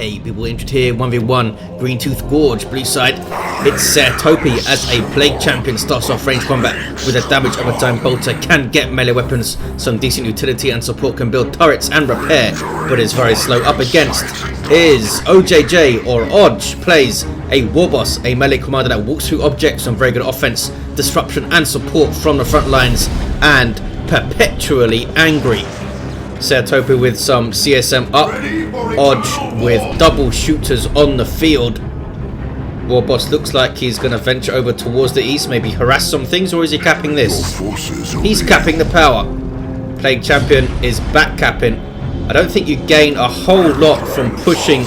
Hey people, injured here, 1v1, Green Tooth Gorge, blue side. It's Topi as a Plague Champion, starts off range combat with a damage over time bolter, can get melee weapons, some decent utility and support, can build turrets and repair, but is very slow. Up against is OJJ, or Odge, plays a Warboss, a melee commander that walks through objects on very good offense, disruption and support from the front lines, and perpetually angry. Topi with some CSM up, Odge with double shooters on the field. Warboss looks like he's going to venture over towards the east, maybe harass some things, or is he capping this? He's capping the power. Plague Champion is back capping. I don't think you gain a whole lot from pushing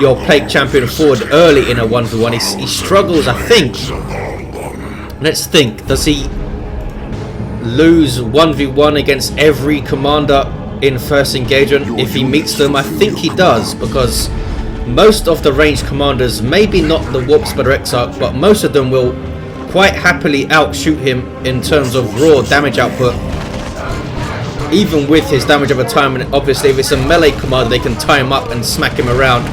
your Plague Champion forward early in a 1v1. He struggles, I think. Let's think, does he lose 1v1 against every commander in first engagement if he meets them? I think he does, because most of the ranged commanders, maybe not the Warps but Exarch, but most of them will quite happily outshoot him in terms of raw damage output, even with his damage over time. And obviously if it's a melee commander, they can tie him up and smack him around.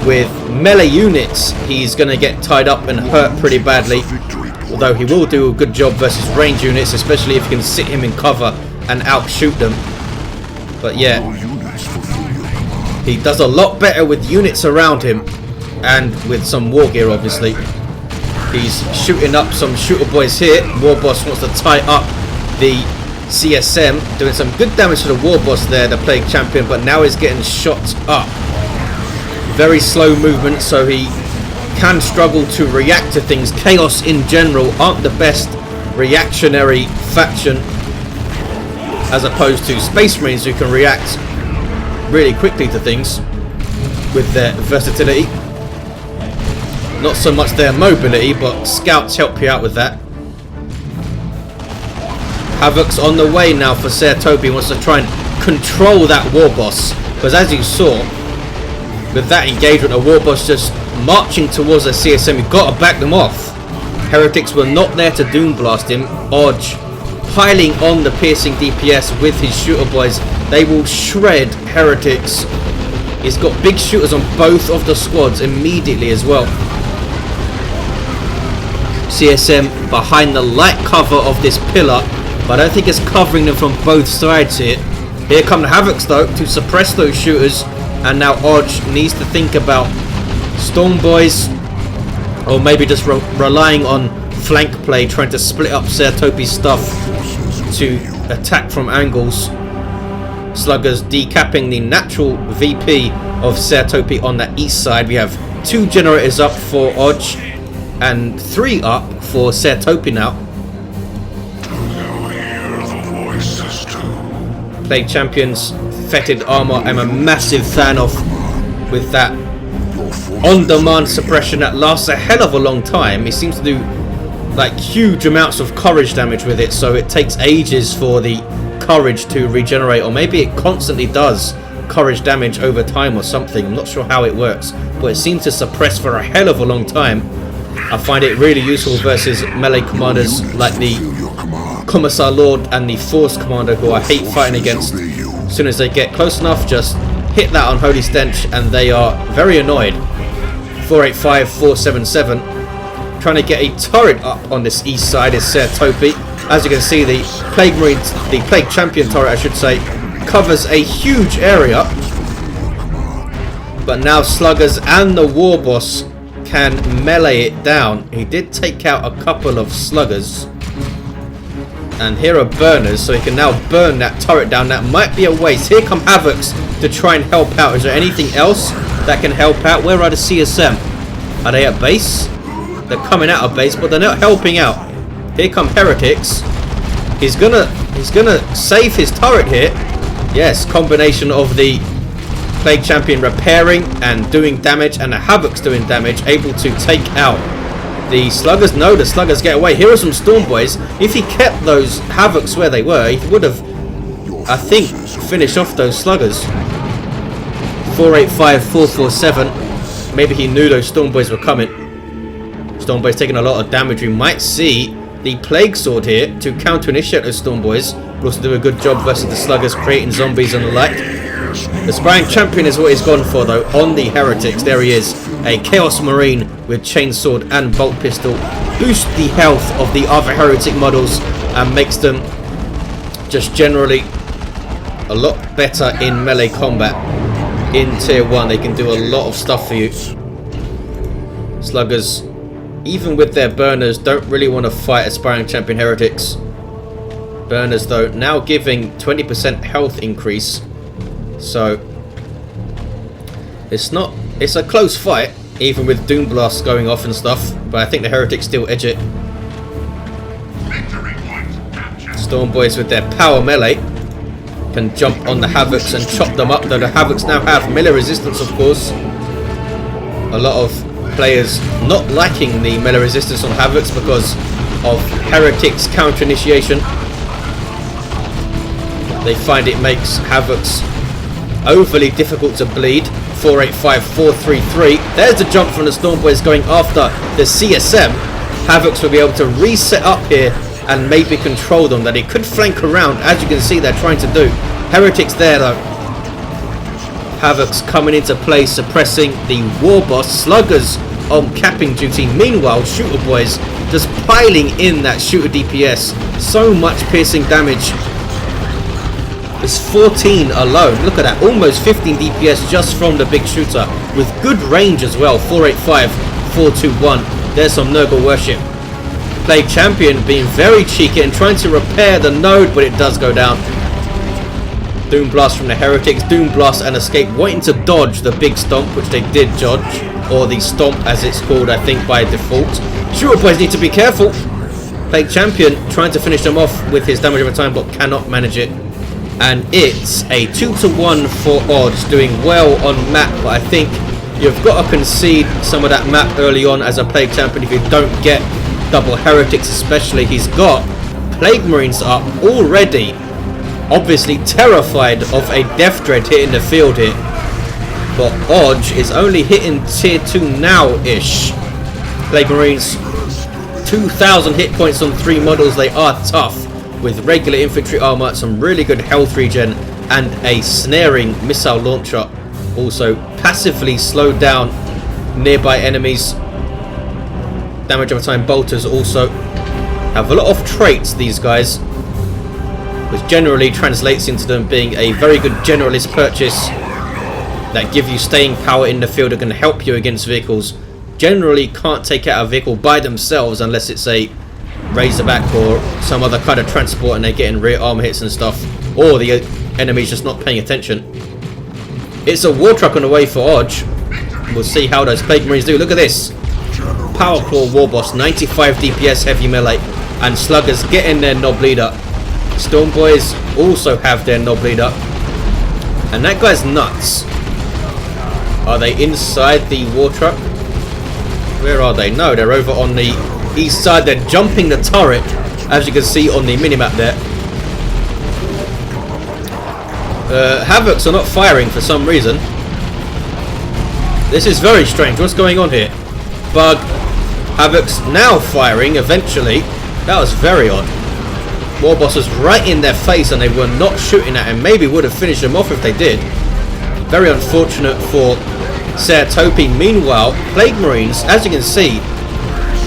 With melee units, he's going to get tied up and hurt pretty badly, although he will do a good job versus range units, especially if you can sit him in cover and outshoot them. But yeah, he does a lot better with units around him and with some war gear, obviously. He's shooting up some shooter boys here. Warboss wants to tie up the CSM, doing some good damage to the Warboss there, the Plague Champion, but now he's getting shot up. Very slow movement, so he can struggle to react to things. Chaos in general aren't the best reactionary faction, as opposed to Space Marines, who can react really quickly to things with their versatility. Not so much their mobility, but scouts help you out with that. Havoc's on the way now for Topi. Wants to try and control that Warboss, because as you saw with that engagement, a Warboss just marching towards a CSM, you've got to back them off. Heretics were not there to Doom Blast him. Odge piling on the piercing DPS with his shooter boys. They will shred Heretics. He's got big shooters on both of the squads immediately as well. CSM behind the light cover of this pillar, but I don't think it's covering them from both sides here. Here come the Havocs though to suppress those shooters, and now Odge needs to think about Storm Boys, or maybe just relying on flank play, trying to split up Topi's stuff to attack from angles. Sluggers decapping the natural VP of Topi on the east side. We have 2 generators up for Odge and 3 up for Topi now. Plague Champions fetid armor I'm a massive fan of, with that on-demand suppression that lasts a hell of a long time. It seems to do like huge amounts of courage damage with it, so it takes ages for the courage to regenerate, or maybe it constantly does courage damage over time or something. I'm not sure how it works, but it seems to suppress for a hell of a long time. I find it really useful versus melee commanders like the Commissar Lord and the Force Commander, who I hate fighting against. As soon as they get close enough, just hit that Unholy Stench and they are very annoyed. 485, 477. Trying to get a turret up on this east side is Topi. As you can see, the Plague Marines, the Plague Champion turret I should say, covers a huge area. But now Sluggers and the Warboss can melee it down. He did take out a couple of Sluggers. And here are burners, so he can now burn that turret down. That might be a waste. Here come Havocs to try and help out. Is there anything else that can help out? Where are the CSM? Are they at base? They're coming out of base, but they're not helping out. Here come Heretics. He's gonna save his turret here. Yes, combination of the Plague Champion repairing and doing damage, and the Havocs doing damage, able to take out the Sluggers. No, the Sluggers get away. Here are some Storm Boys. If he kept those Havocs where they were, he would have, I think, finished off those Sluggers. 485, 447. Maybe he knew those Storm Boys were coming. Storm Boys taking a lot of damage. We might see the Plague Sword here to counter-initiate those Storm Boys. Will also do a good job versus the Sluggers, creating zombies and the like. The Sparring Champion is what he's gone for though, on the Heretics. There he is, a Chaos Marine with Chainsword and Bolt Pistol. Boosts the health of the other Heretic models and makes them just generally a lot better in melee combat. In tier 1 they can do a lot of stuff for you. Sluggers, even with their burners, don't really want to fight Aspiring Champion Heretics. Burners though now giving 20% health increase, so it's a close fight even with Doom Blasts going off and stuff, but I think the Heretics still edge it. Storm Boys with their power melee can jump on the Havocs and chop them up, though the Havocs now have melee resistance, of course. A lot of players not liking the melee resistance on Havocs because of Heretics counter initiation. They find it makes Havocs overly difficult to bleed. 485, 433. There's the jump from the Storm Boys going after the CSM. Havocs will be able to reset up here and maybe control them. That he could flank around, as you can see they're trying to do. Heretics there though. Havocs coming into play, suppressing the Warboss. Sluggers on capping duty. Meanwhile, Shooter Boys just piling in that Shooter DPS. So much piercing damage. It's 14 alone. Look at that. Almost 15 DPS just from the big shooter. With good range as well. 485, 421. There's some Nurgle worship. Plague Champion being very cheeky and trying to repair the node, but it does go down. Doom Blast from the Heretics. Doom Blast and Escape wanting to dodge the big stomp, which they did dodge. Or the stomp as it's called, I think, by default. Shooter Boys need to be careful. Plague Champion trying to finish them off with his damage over time, but cannot manage it. And it's a 2-to-1 for odds, doing well on map, but I think you've got to concede some of that map early on as a Plague Champion if you don't get double Heretics especially. He's got Plague Marines up already, obviously terrified of a Death Dread hitting the field here. But Odge is only hitting tier 2 now-ish. Plague Marines, 2,000 hit points on 3 models, they are tough. With regular infantry armor, some really good health regen, and a snaring missile launcher. Also passively slowed down nearby enemies. Damage over time bolters also have a lot of traits, these guys, which generally translates into them being a very good generalist purchase that give you staying power in the field and can help you against vehicles. Generally can't take out a vehicle by themselves unless it's a Razorback or some other kind of transport and they're getting rear armor hits and stuff, or the enemy's just not paying attention. It's a war truck on the way for Odge. We'll see how those Plague Marines do. Look at this. Power Claw Warboss, 95 DPS heavy melee, and Sluggers getting their knob leader. Storm Boys also have their knob leader, and that guy's nuts. Are they inside the war truck? Where are they? No, they're over on the east side. They're jumping the turret, as you can see on the minimap there. Havocs are not firing for some reason. This is very strange. What's going on here? Bug. Havocs now firing eventually. That was very odd. Warboss was right in their face and they were not shooting at him. Maybe would have finished him off if they did. Very unfortunate for Topi. Meanwhile, Plague Marines, as you can see,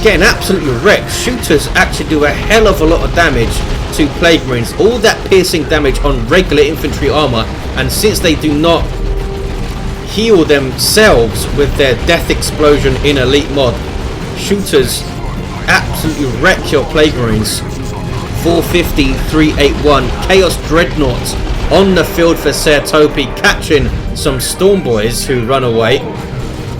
getting absolutely wrecked. Shooters actually do a hell of a lot of damage to Plague Marines. All that piercing damage on regular infantry armor, and since they do not heal themselves with their death explosion in elite mod, shooters absolutely wreck your Plague Marines. 450, 381. Chaos Dreadnoughts on the field for Topi, catching some Storm Boys who run away.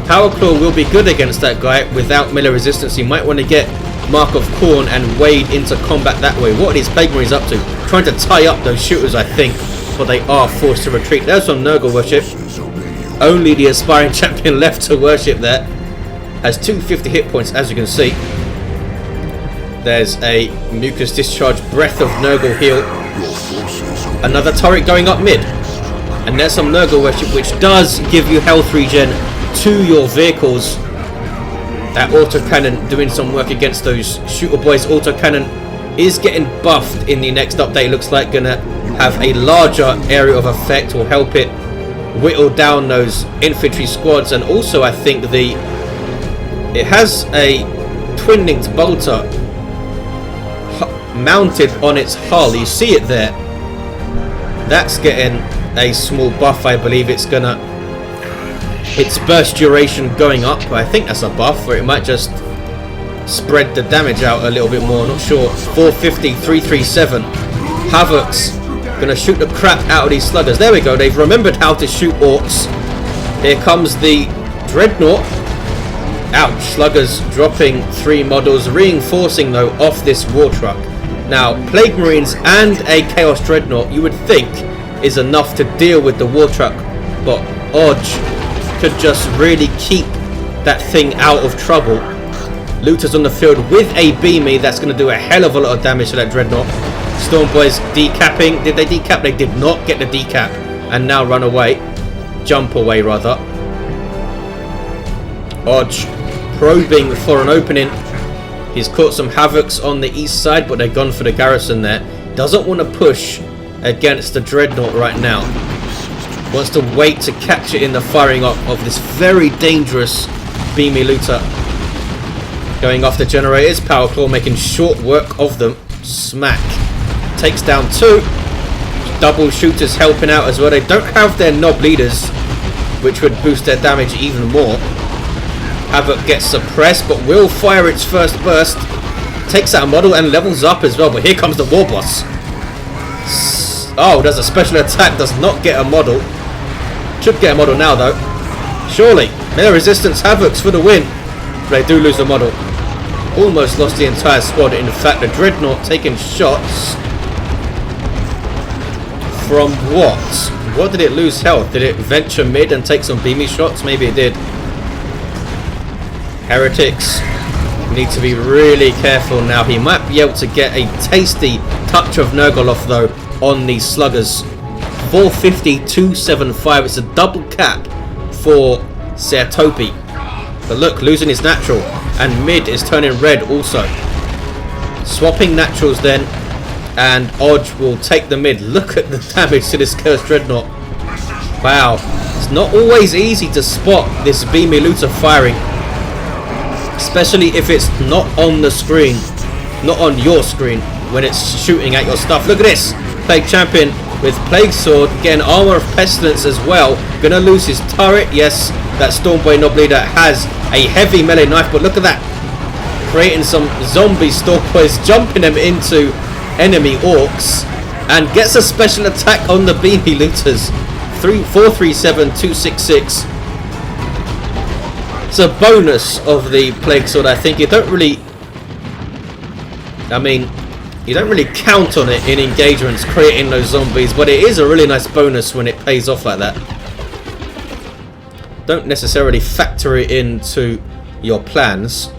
Power Claw will be good against that guy without melee resistance. You might want to get Mark of Khorne and wade into combat that way. What are these Plague Marines up to? Trying to tie up those shooters, I think, but they are forced to retreat. There's some Nurgle worship. Only the Aspiring Champion left to worship there. Has 250 hit points, as you can see. There's a Mucus Discharge, Breath of Nurgle heal. Another turret going up mid. And there's some Nurgle worship, which does give you health regen to your vehicles. That autocannon doing some work against those Shooter Boys. Autocannon is getting buffed in the next update. Looks like gonna have a larger area of effect, or help it whittle down those infantry squads. And also I think it has a twin-linked bolter mounted on its hull. You see it there. That's getting a small buff. I believe it's burst duration going up. I think that's a buff, or it might just spread the damage out a little bit more. Not sure. 450, 337. Havoc's gonna shoot the crap out of these sluggers. There we go. They've remembered how to shoot orcs. Here comes the dreadnought. Ouch. Sluggers dropping 3 models, reinforcing though off this war truck. Now, Plague Marines and a Chaos Dreadnought, you would think, is enough to deal with the war truck, but Odge could just really keep that thing out of trouble. Looters on the field with a beamy. That's going to do a hell of a lot of damage to that Dreadnought. Storm Boys decapping. Did they decap? They did not get the decap. And now run away. Jump away, rather. Odge probing for an opening. He's caught some Havocs on the east side, but they've gone for the garrison there. Doesn't want to push against the Dreadnought right now. Wants to wait to catch it in the firing up of this very dangerous beamy looter. Going off the generators. Power Claw making short work of them. Smack. Takes down 2. Double shooters helping out as well. They don't have their knob leaders, which would boost their damage even more. Havoc gets suppressed, but will fire its first burst. Takes out a model and levels up as well. But here comes the Warboss. Oh, does a special attack. Does not get a model. Should get a model now, though. Surely. Melee resistance. Havocs for the win. They do lose a model. Almost lost the entire squad. In fact, the Dreadnought taking shots. From what? What did it lose health? Did it venture mid and take some beamy shots? Maybe it did. Heretics need to be really careful now. He might be able to get a tasty touch of Nurgoloth though on these sluggers. 450, 275. It's a double cap for Topi. But look, losing his natural, and mid is turning red also. Swapping naturals then, and Odge will take the mid. Look at the damage to this Cursed Dreadnought. Wow, it's not always easy to spot this beamy looter firing. Especially if it's not on the screen, not on your screen, when it's shooting at your stuff. Look at this. Plague Champion with Plague Sword, getting Armor of Pestilence as well. Gonna lose his turret. Yes, that Stormboy Knob Leader has a heavy melee knife, but look at that. Creating some zombie Stormboys, jumping them into enemy orcs, and gets a special attack on the beamy looters. 437, 266. It's a bonus of the Plague Sword, I think. You don't really count on it in engagements, creating those zombies, but it is a really nice bonus when it pays off like that. Don't necessarily factor it into your plans.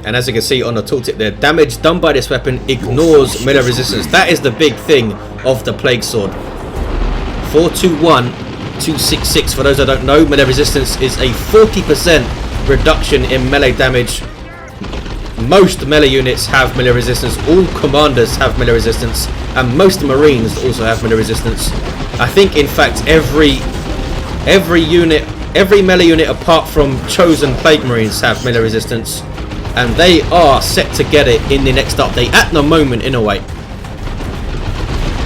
And as you can see on the tooltip there, damage done by this weapon ignores melee resistance. That is the big thing of the Plague Sword. 421, 266. For those that don't know, melee resistance is a 40% reduction in melee damage. Most melee units have melee resistance. All commanders have melee resistance, and most marines also have melee resistance. I think, in fact, every melee unit apart from chosen Plague Marines have melee resistance, and they are set to get it in the next update at the moment. In a way,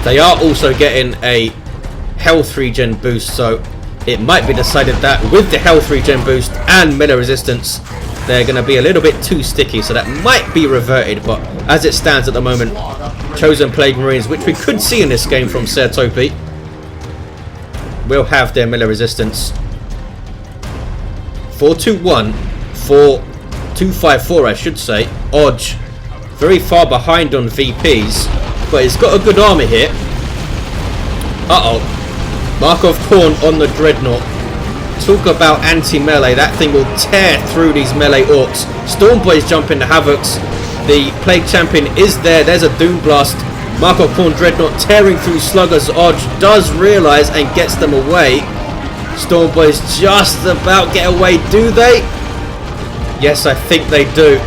they are also getting a health regen boost, so it might be decided that with the health regen boost and melee resistance, they're going to be a little bit too sticky, so that might be reverted. But as it stands at the moment, chosen Plague Marines, which we could see in this game from Topi, will have their melee resistance. 421, 4254, I should say. Odge very far behind on VPs, but he's got a good army here. Mark of Khorne on the Dreadnought. Talk about anti-melee. That thing will tear through these melee orcs. Stormboys jump into Havocs. The Plague Champion is there. There's a Doom Blast. Mark of Khorne Dreadnought tearing through sluggers. Odge does realise and gets them away. Stormboys just about get away. Do they? Yes, I think they do.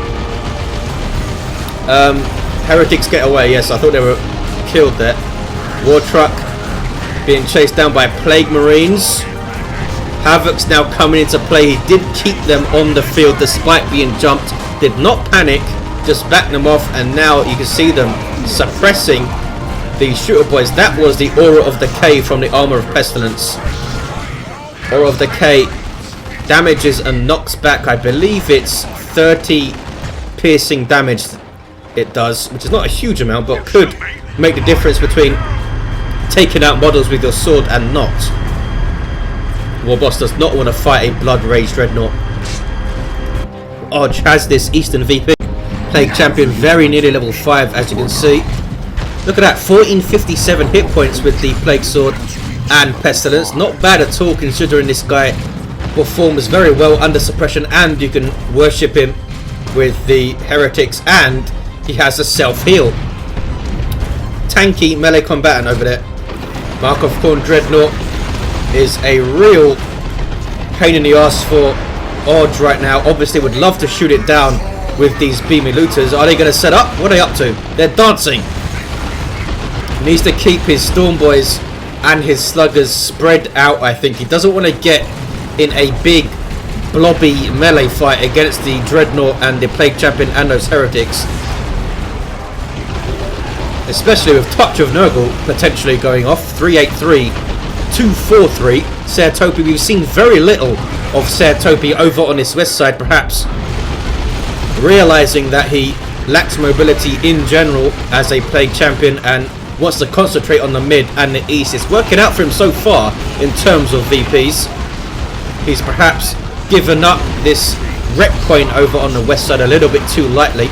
Heretics get away. Yes, I thought they were killed there. War Truck being chased down by Plague Marines. Havoc's now coming into play. He did keep them on the field despite being jumped. Did not panic, just backed them off, and now you can see them suppressing the shooter boys. That was the Aura of Decay from the Armor of Pestilence. Aura of Decay damages and knocks back, I believe it's 30 piercing damage it does, which is not a huge amount, but could make the difference between taking out models with your sword and not. Warboss does not want to fight a Blood Rage Dreadnought. Odge has this Eastern VP. Plague Champion very nearly level 5, as you can see. Look at that, 1457 hit points with the Plague Sword and Pestilence. Not bad at all, considering this guy performs very well under suppression, and you can worship him with the Heretics, and he has a self-heal. Tanky melee combatant over there. Mark of Khorne Dreadnought is a real pain in the ass for Odge right now. Obviously would love to shoot it down with these beamy looters. Are they going to set up? What are they up to? They're dancing. He needs to keep his Storm Boys and his Sluggers spread out, I think. He doesn't want to get in a big blobby melee fight against the Dreadnought and the Plague Champion and those Heretics. Especially with Touch of Nurgle potentially going off. 383, 243. Ser Topi, we've seen very little of Ser Topi over on this west side, perhaps realizing that he lacks mobility in general as a Plague Champion and wants to concentrate on the mid and the east. It's working out for him so far in terms of VPs. He's perhaps given up this rep point over on the west side a little bit too lightly,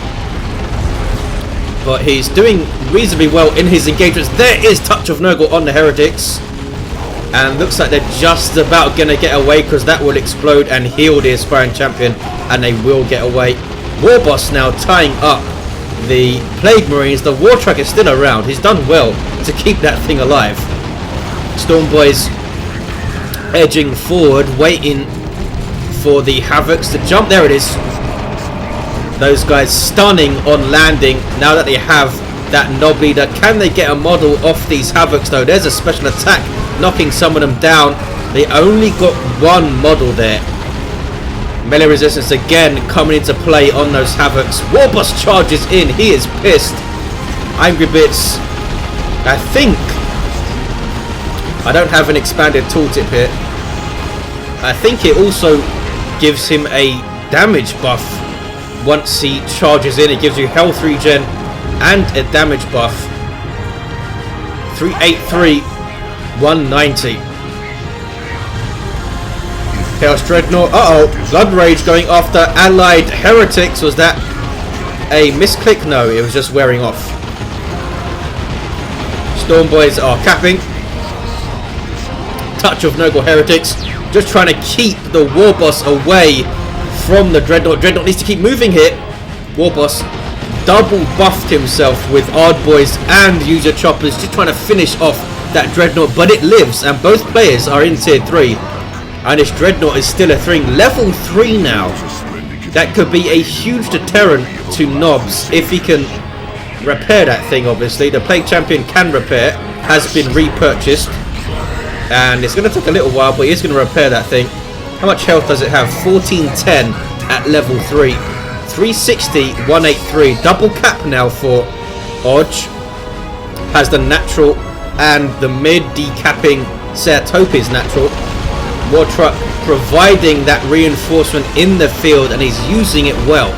but he's doing reasonably well in his engagements. There is Touch of Nurgle on the Heretics, and looks like they're just about going to get away, because that will explode and heal the Aspiring Champion, and they will get away. Warboss now tying up the Plague Marines. The War Truck is still around. He's done well to keep that thing alive. Storm Boys edging forward, waiting for the Havocs to jump. There it is. Those guys stunning on landing now that they have that Knob Leader. Can they get a model off these Havocs though? There's a special attack knocking some of them down. They only got one model there. Melee resistance again coming into play on those Havocs. Warboss charges in. He is pissed. Angry Bits, I think, I don't have an expanded tooltip here. I think it also gives him a damage buff once he charges in. It gives you health regen and a damage buff. 383, 190. Chaos Dreadnought. Blood Rage going after allied Heretics. Was that a misclick? No, it was just wearing off. Storm Boys are capping. Touch of Nurgle Heretics. Just trying to keep the Warboss away from the Dreadnought. Dreadnought needs to keep moving here. Warboss double buffed himself with Ardboys and User Choppers, just trying to finish off that Dreadnought, but it lives, and both players are in tier 3. And this Dreadnought is still a thing. Level 3 now. That could be a huge deterrent to Knobs if he can repair that thing, obviously. The Plague Champion can repair. Has been repurchased. And it's going to take a little while, but he is going to repair that thing. How much health does it have? 1410 at level 3. 360, 183. Double cap now for Odge. Has the natural and the mid decapping Ser Topi's natural. War Truck providing that reinforcement in the field, and he's using it well.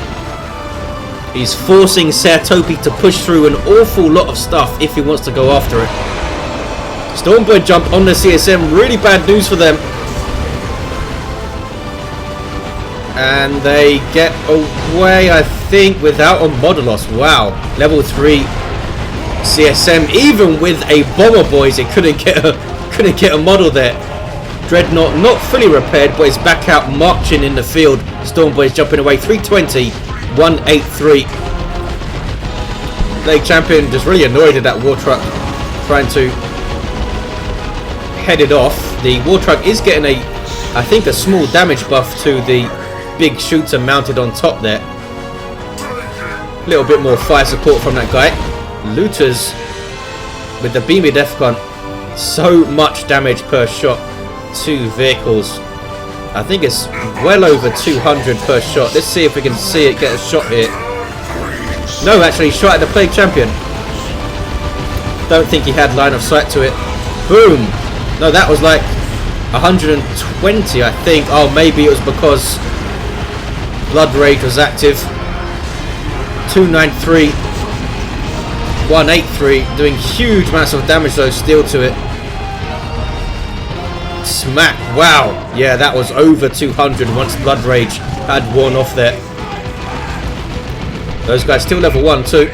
He's forcing Ser Topi to push through an awful lot of stuff if he wants to go after it. Stormbird jump on the CSM, really bad news for them. And they get away, I think, without a model loss. Wow, level 3 CSM, even with a Bomber Boys, it couldn't get a model there. Dreadnought not fully repaired, but is back out marching in the field. Storm Boys jumping away. 320, 183. Plague Champion just really annoyed at that War Truck, trying to head it off. The War Truck is getting I think a small damage buff to the big shooter mounted on top there. A little bit more fire support from that guy. Looters with the beamy Defcon So much damage per shot. 2 vehicles. I think it's well over 200 per shot. Let's see if we can see it get a shot here. No, actually, shot at the Plague Champion. Don't think he had line of sight to it. Boom! No, that was like 120, I think. Oh, maybe it was because Blood Rage was active. 293. 183. Doing huge amounts of damage, though, still to it. Smack. Wow. Yeah, that was over 200 once Blood Rage had worn off there. Those guys still level 1 too.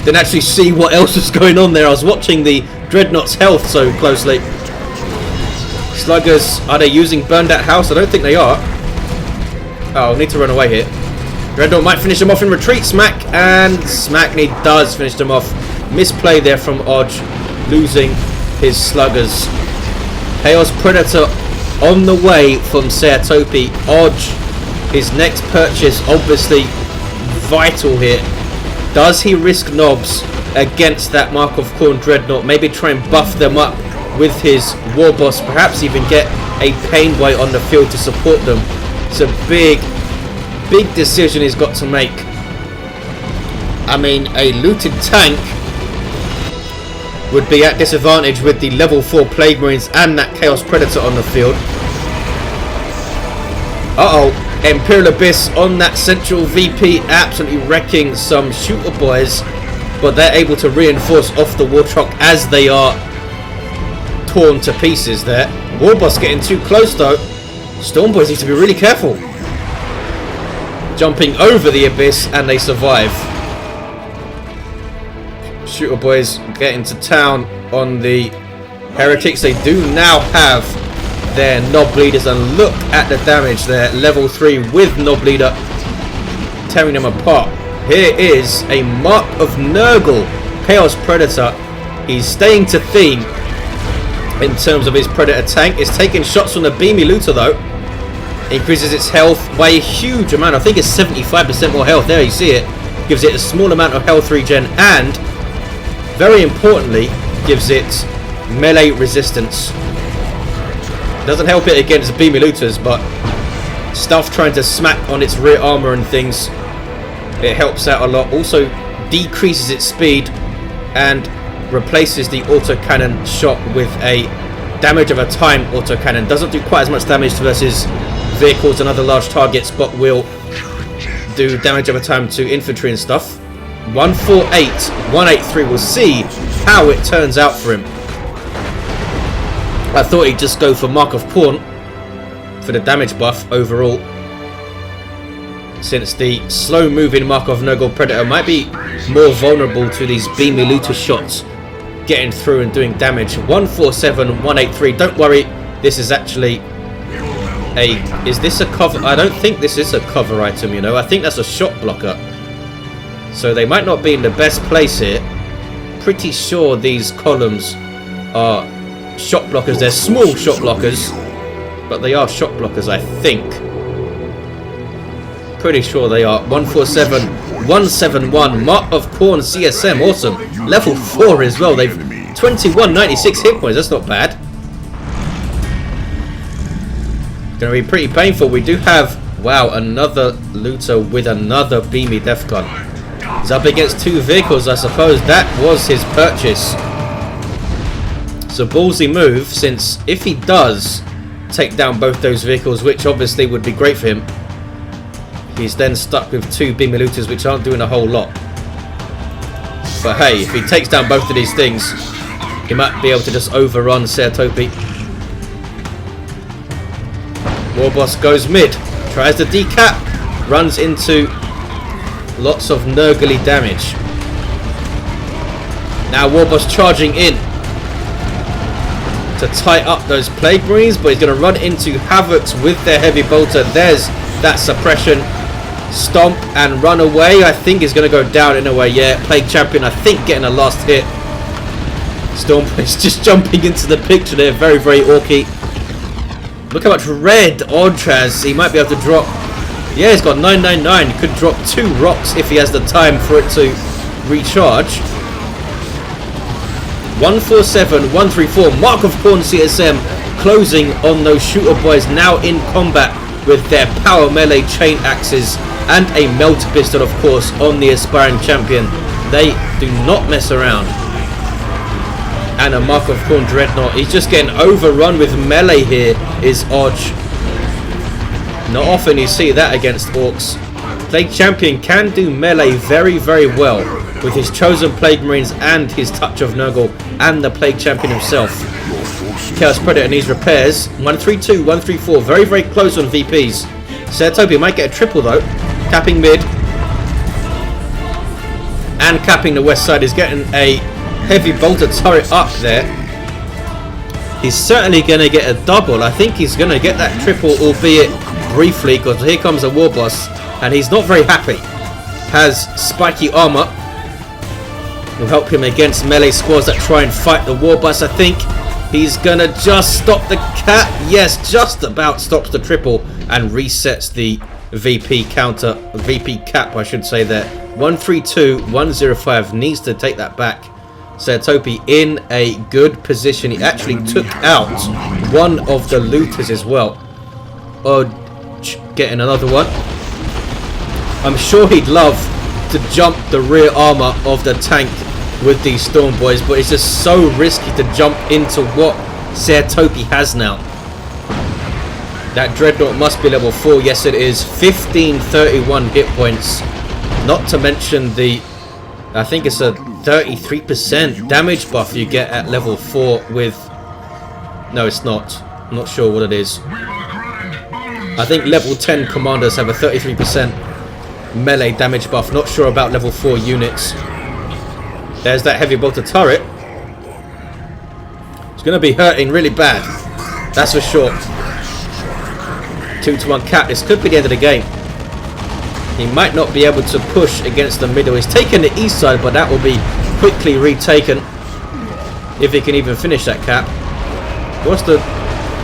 Didn't actually see what else was going on there. I was watching the Dreadnought's health so closely. Sluggers, are they using Burn That House? I don't think they are. Oh, I need to run away here. Dreadnought might finish him off in retreat. Smack, and Smackney does finish them off. Misplay there from Odge, losing his Sluggers. Chaos Predator on the way from Topi. Odge, his next purchase, obviously vital here. Does he risk knobs against that Mark of Khorne Dreadnought? Maybe try and buff them up with his Warboss. Perhaps even get a Painway on the field to support them. It's a big decision he's got to make. I mean, a looted tank would be at disadvantage with the level 4 Plague Marines and that Chaos Predator on the field. Uh-oh. Imperial Abyss on that central VP, absolutely wrecking some shooter boys, but they're able to reinforce off the Wartrock as they are torn to pieces there. Warboss getting too close though. Storm Boys need to be really careful. Jumping over the Abyss and they survive. Shooter Boys getting to town on the Heretics. They do now have their Knob Leaders, and look at the damage there. Level 3 with Knob Leader tearing them apart. Here is a Mark of Nurgle Chaos Predator. He's staying to theme in terms of his Predator tank. It's taking shots from the Beamy Looter though. Increases its health by a huge amount. I think it's 75% more health. There you see it. Gives it a small amount of health regen, and very importantly gives it melee resistance. Doesn't help it against Beamy Looters, but stuff trying to smack on its rear armor and things, it helps out a lot. Also decreases its speed and replaces the autocannon shot with a damage of a time autocannon. Doesn't do quite as much damage versus vehicles and other large targets, but will do damage of a time to infantry and stuff. 148, 183. We'll see how it turns out for him. I thought he'd just go for Mark of Khorne for the damage buff overall, since the slow moving Mark of Nurgle Predator might be more vulnerable to these Beamy Looter shots getting through and doing damage. 147, 183. Don't worry, this is actually a... Is this a cover? I don't think this is a cover item, you know. I think that's a shot blocker. So they might not be in the best place here. Pretty sure these columns are shot blockers. They're small shot blockers, but they are shot blockers, I think. Pretty sure they are. 147, 171. Mark of Khorne CSM. Awesome. Level 4 as well. They've 2196 hit points. That's not bad. Gonna be pretty painful. We do have, wow, another looter with another beamy death gun. He's up against 2 vehicles, I suppose. That was his purchase. It's a ballsy move, since if he does take down both those vehicles, which obviously would be great for him, he's then stuck with 2 beamy looters, which aren't doing a whole lot. But hey, if he takes down both of these things, he might be able to just overrun Topi. Warboss goes mid, tries to decap, runs into lots of Nurgly damage. Now Warboss charging in to tie up those Plague Marines, but he's going to run into Havocs with their heavy bolter. There's that suppression. Stomp and run away. I think is going to go down in a way. Yeah, Plague Champion, I think, getting a last hit. Storm is just jumping into the picture there. Very, very orky. Look how much red Odge has. He might be able to drop. Yeah, he's got 999. He could drop 2 rocks if he has the time for it to recharge. 147, 134. Mark of Pawn CSM closing on those shooter boys, now in combat with their power melee chain axes and a melter pistol, of course, on the aspiring champion. They do not mess around. And a Mark of Pawn Dreadnought. He's just getting overrun with melee here, is Odge. Not often you see that against Orks. Plague Champion can do melee very, very well with his chosen Plague Marines and his touch of Nurgle and the Plague Champion himself. Chaos Predator needs repairs. 132, 134, very, very close on VPs. Topi might get a triple though. Capping mid. And capping the west side. Is getting a heavy bolter turret up there. He's certainly going to get a double. I think he's going to get that triple, albeit briefly, because here comes a Warboss, and he's not very happy. Has spiky armor. Will help him against melee squads that try and fight the Warboss. I think he's going to just stop the cap. Yes, just about stops the triple and resets the VP counter. VP cap, I should say there. 132, 105 needs to take that back. Topi in a good position. He actually took out one of the looters as well. Getting another one. I'm sure he'd love to jump the rear armor of the tank with these Storm Boys, but it's just so risky to jump into what Topi has now. That Dreadnought must be level 4. Yes, it is. 1531 hit points. Not to mention the, I think it's a 33% damage buff you get at level 4 with... No, it's not. I'm not sure what it is. I think level 10 commanders have a 33% melee damage buff. Not sure about level 4 units. There's that heavy bolter turret. It's going to be hurting really bad. That's for sure. 2-to-1 cap. This could be the end of the game. He might not be able to push against the middle. He's taken the east side, but that will be quickly retaken. If he can even finish that cap. What's the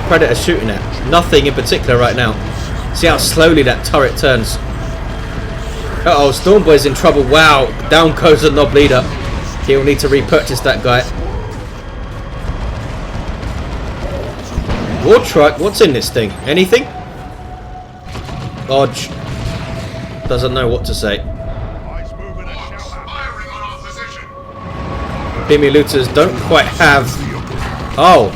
Predator shooting at? Nothing in particular right now. See how slowly that turret turns. Uh-oh, Storm Boy's in trouble. Wow, down goes the Knob Leader. He'll need to repurchase that guy. War Truck, what's in this thing? Anything? Odge doesn't know what to say. Beamy Looters don't quite have... Oh!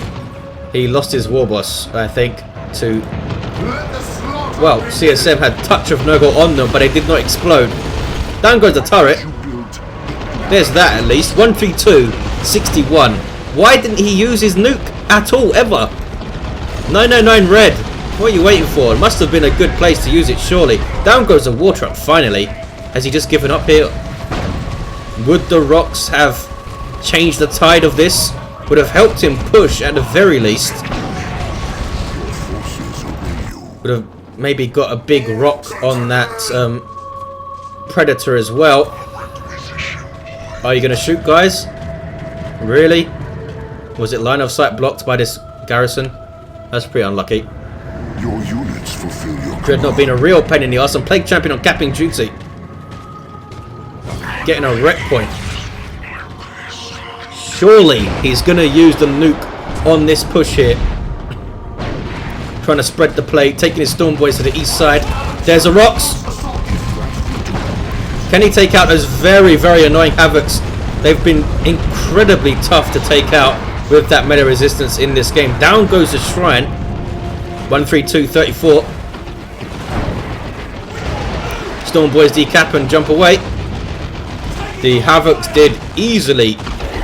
He lost his Warboss, I think, to... Well, CSM had touch of Nurgle on them, but they did not explode. Down goes the turret. There's that at least. 132, 61. Why didn't he use his nuke at all, ever? 999 red. What are you waiting for? It must have been a good place to use it, surely. Down goes the War Truck, finally. Has he just given up here? Would the rocks have changed the tide of this? Would have helped him push at the very least. Would have maybe got a big rock on that Predator as well. Are you going to shoot, guys? Really? Was it line of sight blocked by this garrison? That's pretty unlucky. Your units fulfill your Dreadnought being a real pain in the arse, and Plague Champion on capping duty. Getting a wreck point. Surely he's going to use the nuke on this push here. Trying to spread the plague, taking his Storm Boys to the east side. There's the rocks. Can he take out those very, very annoying Havocs? They've been incredibly tough to take out with that melee resistance in this game. Down goes the Shrine. 132, 34. Storm Boys decap and jump away. The Havocs did easily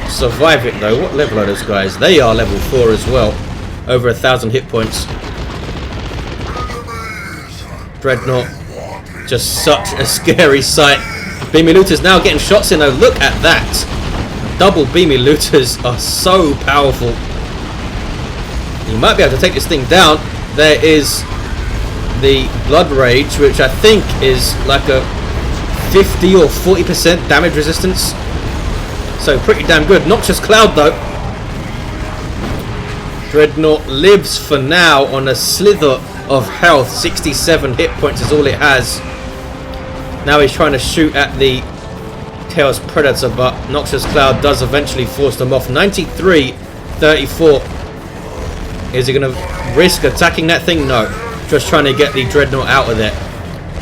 survive it though. What level are those guys? They are level 4 as well. Over 1,000 hit points. Dreadnought. Just such a scary sight. Beamy Looters now getting shots in though. Look at that. Double Beamy Looters are so powerful. You might be able to take this thing down. There is the Blood Rage, which I think is like a 50 or 40% damage resistance. So pretty damn good. Noxious Cloud though. Dreadnought lives for now on a slither of health. 67 hit points is all it has. Now he's trying to shoot at the Chaos Predator, but Noxious Cloud does eventually force them off. 93-34. Is he going to risk attacking that thing? No. Just trying to get the Dreadnought out of there.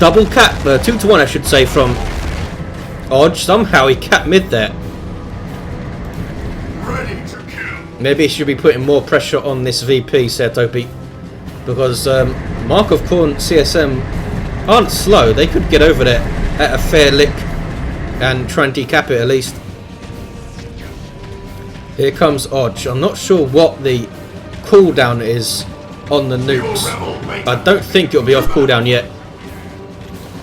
Double cap, 2-1 I should say, from Odge. Somehow he capped mid there. Ready to kill. Maybe he should be putting more pressure on this VP, said Topi. Because Mark of Khorne CSM aren't slow. They could get over there at a fair lick and try and decap it at least. Here comes Odge. I'm not sure what the cooldown is on the nukes. I don't think it'll be off cooldown yet.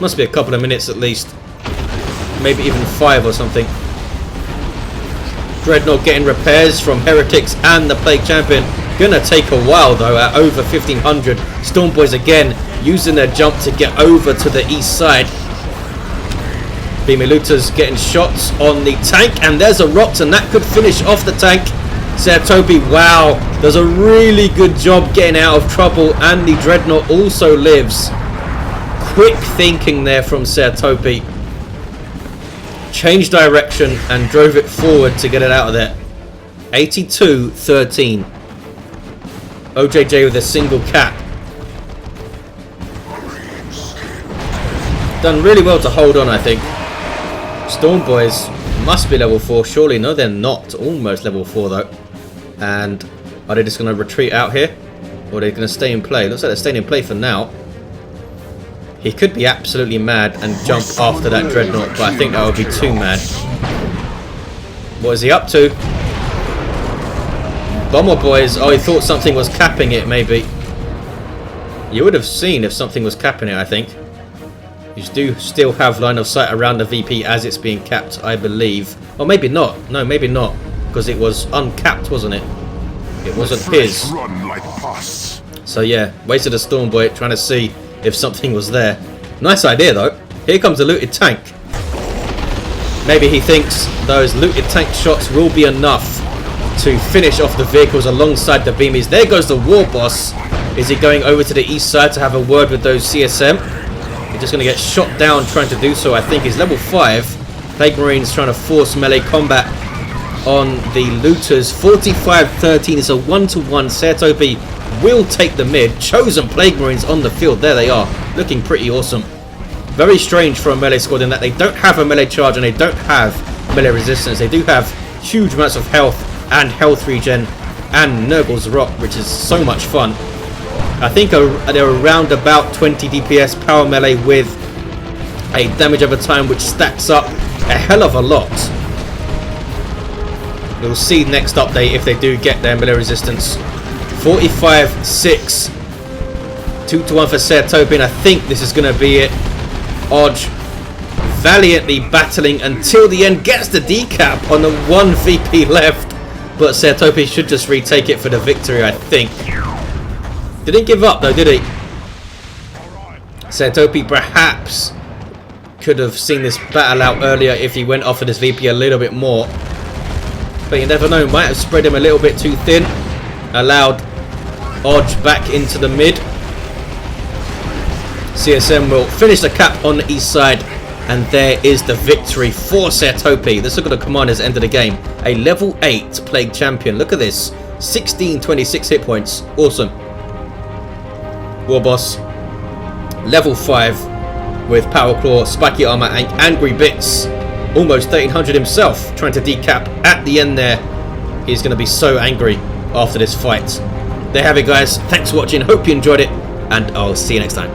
Must be a couple of minutes at least. Maybe even 5 or something. Dreadnought getting repairs from Heretics and the Plague Champion. Gonna take a while though at over 1500. Storm Boys again using their jump to get over to the east side. Beamy Looters getting shots on the tank, and there's a Rox, and that could finish off the tank. Topi, wow, does a really good job getting out of trouble, and the Dreadnought also lives. Quick thinking there from Topi. Changed direction and drove it forward to get it out of there. 82-13. OJJ with a single cap. Done really well to hold on, I think. Storm Boys must be level 4, surely. No, they're not. Almost level 4 though. And are they just going to retreat out here? Or are they going to stay in play? Looks like they're staying in play for now. He could be absolutely mad and jump after that Dreadnought, but I think that would be too mad. What is he up to? Bomber Boys. Oh, he thought something was capping it, maybe. You would have seen if something was capping it, I think. You do still have line of sight around the VP as it's being capped, I believe. Or maybe not. No, maybe not. Because it was uncapped, wasn't it? It wasn't his. Run like pus. So yeah, wasted a Storm Boy trying to see if something was there. Nice idea though. Here comes a looted tank. Maybe he thinks those looted tank shots will be enough to finish off the vehicles alongside the beamies. There goes the Warboss. Is he going over to the east side to have a word with those CSM? He's just going to get shot down trying to do so. I think he's level 5. Plague Marines trying to force melee combat on the looters. 45-13 is a 1-to-1. Topi will take the mid. Chosen Plague Marines on the field. There they are. Looking pretty awesome. Very strange for a melee squad in that they don't have a melee charge and they don't have melee resistance. They do have huge amounts of health and health regen and Nurgle's Rock, which is so much fun. I think they're around about 20 DPS power melee with a damage over time which stacks up a hell of a lot. We'll see next update if they do get their melee resistance. 45-6. 2-to-1 for Topi, and I think this is going to be it. Odge valiantly battling until the end, gets the decap on the one VP left. But Topi should just retake it for the victory, I think. Didn't give up though, did he? Topi perhaps could have seen this battle out earlier if he went after this VP a little bit more. But you never know, might have spread him a little bit too thin. Allowed Odge back into the mid. CSM will finish the cap on the east side. And there is the victory for Topi. Let's look at the commanders end of the game. A level 8 Plague Champion. Look at this. 1626 hit points. Awesome. Warboss. Level 5 with Power Claw, Spiky Armor and Angry Bits. Almost 1300 himself. Trying to decap at the end there. He's going to be so angry after this fight. There you have it guys. Thanks for watching. Hope you enjoyed it. And I'll see you next time.